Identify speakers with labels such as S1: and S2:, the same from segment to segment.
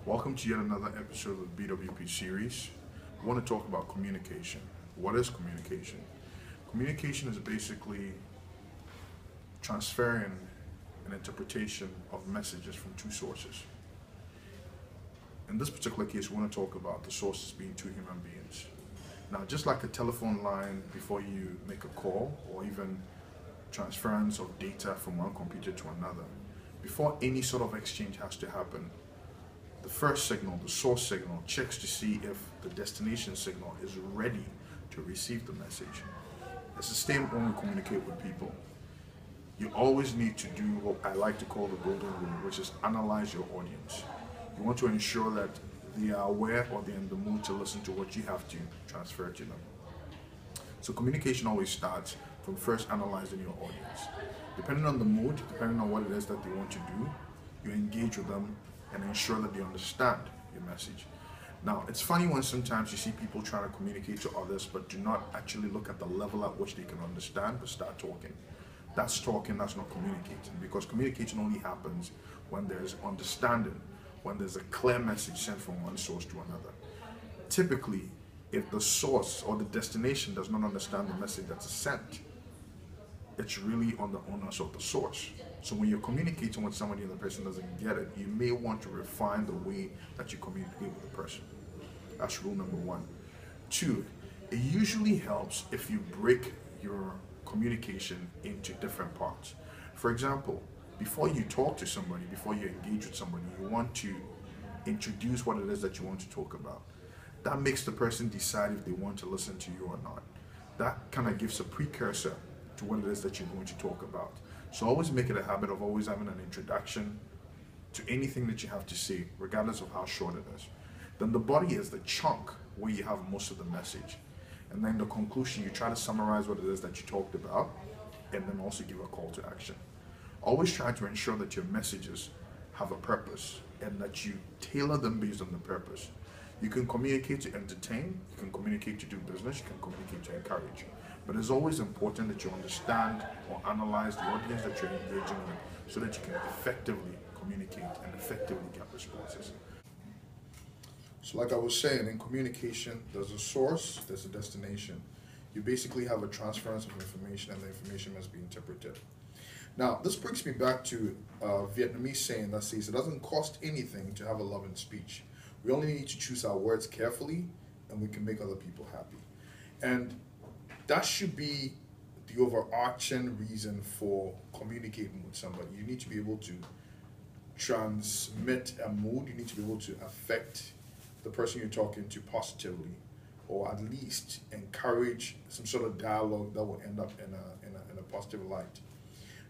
S1: Welcome to yet another episode of the BWP series. I want to talk about communication. What is communication? Communication is basically transferring an interpretation of messages from two sources. In this particular case, we want to talk about the sources being two human beings. Now, just like a telephone line before you make a call or even transference of data from one computer to another, before any sort of exchange has to happen, the first signal, the source signal, checks to see if the destination signal is ready to receive the message. It's the same when we communicate with people. You always need to do what I like to call the golden rule, which is analyze your audience. You want to ensure that they are aware or they're in the mood to listen to what you have to transfer to them. So communication always starts from first analyzing your audience. Depending on the mood, depending on what it is that they want to do, you engage with them and ensure that they understand your message. Now, it's funny when sometimes you see people trying to communicate to others but do not actually look at the level at which they can understand but start talking. That's talking, that's not communicating, because communication only happens when there's understanding, when there's a clear message sent from one source to another. Typically, if the source or the destination does not understand the message that's sent, it's really on the onus of the source. So when you're communicating with somebody and the person doesn't get it, you may want to refine the way that you communicate with the person. That's rule number one. Two, it usually helps if you break your communication into different parts. For example, before you talk to somebody, before you engage with somebody, you want to introduce what it is that you want to talk about. That makes the person decide if they want to listen to you or not. That kind of gives a precursor to what it is that you're going to talk about. So always make it a habit of always having an introduction to anything that you have to say, regardless of how short it is. Then the body is the chunk where you have most of the message. And then the conclusion, you try to summarize what it is that you talked about, and then also give a call to action. Always try to ensure that your messages have a purpose and that you tailor them based on the purpose. You can communicate to entertain, you can communicate to do business, you can communicate to encourage. But it's always important that you understand or analyze the audience that you're engaging with so that you can effectively communicate and effectively get responses. So like I was saying, in communication, there's a source, there's a destination. You basically have a transference of information and the information must be interpreted. Now, this brings me back to a Vietnamese saying that says it doesn't cost anything to have a loving speech. We only need to choose our words carefully and we can make other people happy. And that should be the overarching reason for communicating with somebody. You need to be able to transmit a mood. You need to be able to affect the person you're talking to positively, or at least encourage some sort of dialogue that will end up in a positive light.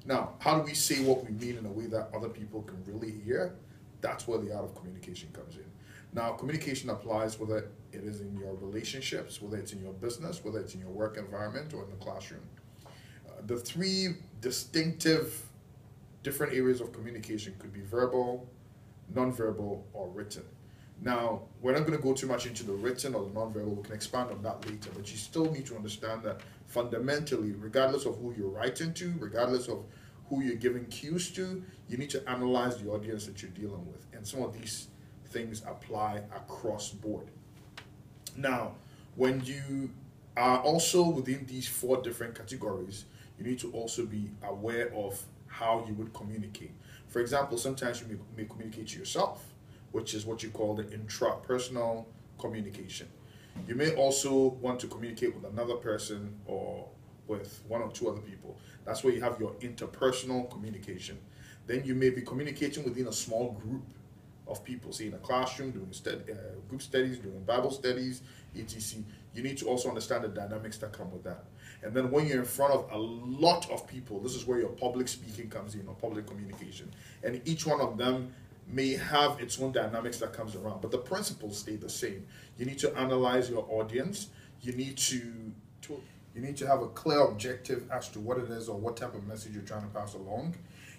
S1: Now, how do we say what we mean in a way that other people can really hear? That's where the art of communication comes in. Now, communication applies whether it is in your relationships, whether it's in your business, whether it's in your work environment or in the classroom. The three distinctive different areas of communication could be verbal, nonverbal, or written. Now, we're not going to go too much into the written or the nonverbal. We can expand on that later, but you still need to understand that fundamentally, regardless of who you're writing to, regardless of who you're giving cues to, you need to analyze the audience that you're dealing with. And some of these things apply across board. Now, when you are also within these four different categories, you need to also be aware of how you would communicate. For example, sometimes you may communicate to yourself, which is what you call the intrapersonal communication. You may also want to communicate with another person or with one or two other people. That's where you have your interpersonal communication. Then you may be communicating within a small group of people, say in a classroom, doing group studies, doing Bible studies, etc. You need to also understand the dynamics that come with that. And then when you're in front of a lot of people, this is where your public speaking comes in, or public communication. And each one of them may have its own dynamics that comes around, but the principles stay the same. You need to analyze your audience. You need to have a clear objective as to what it is or what type of message you're trying to pass along.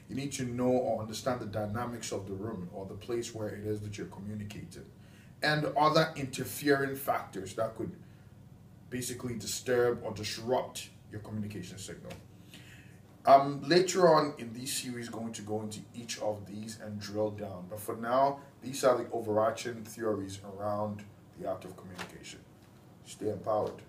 S1: You need to know or understand the dynamics of the room or the place where it is that you're communicating, and other interfering factors that could basically disturb or disrupt your communication signal. I'm later on in this series going to go into each of these and drill down. But for now, these are the overarching theories around the art of communication. Stay empowered.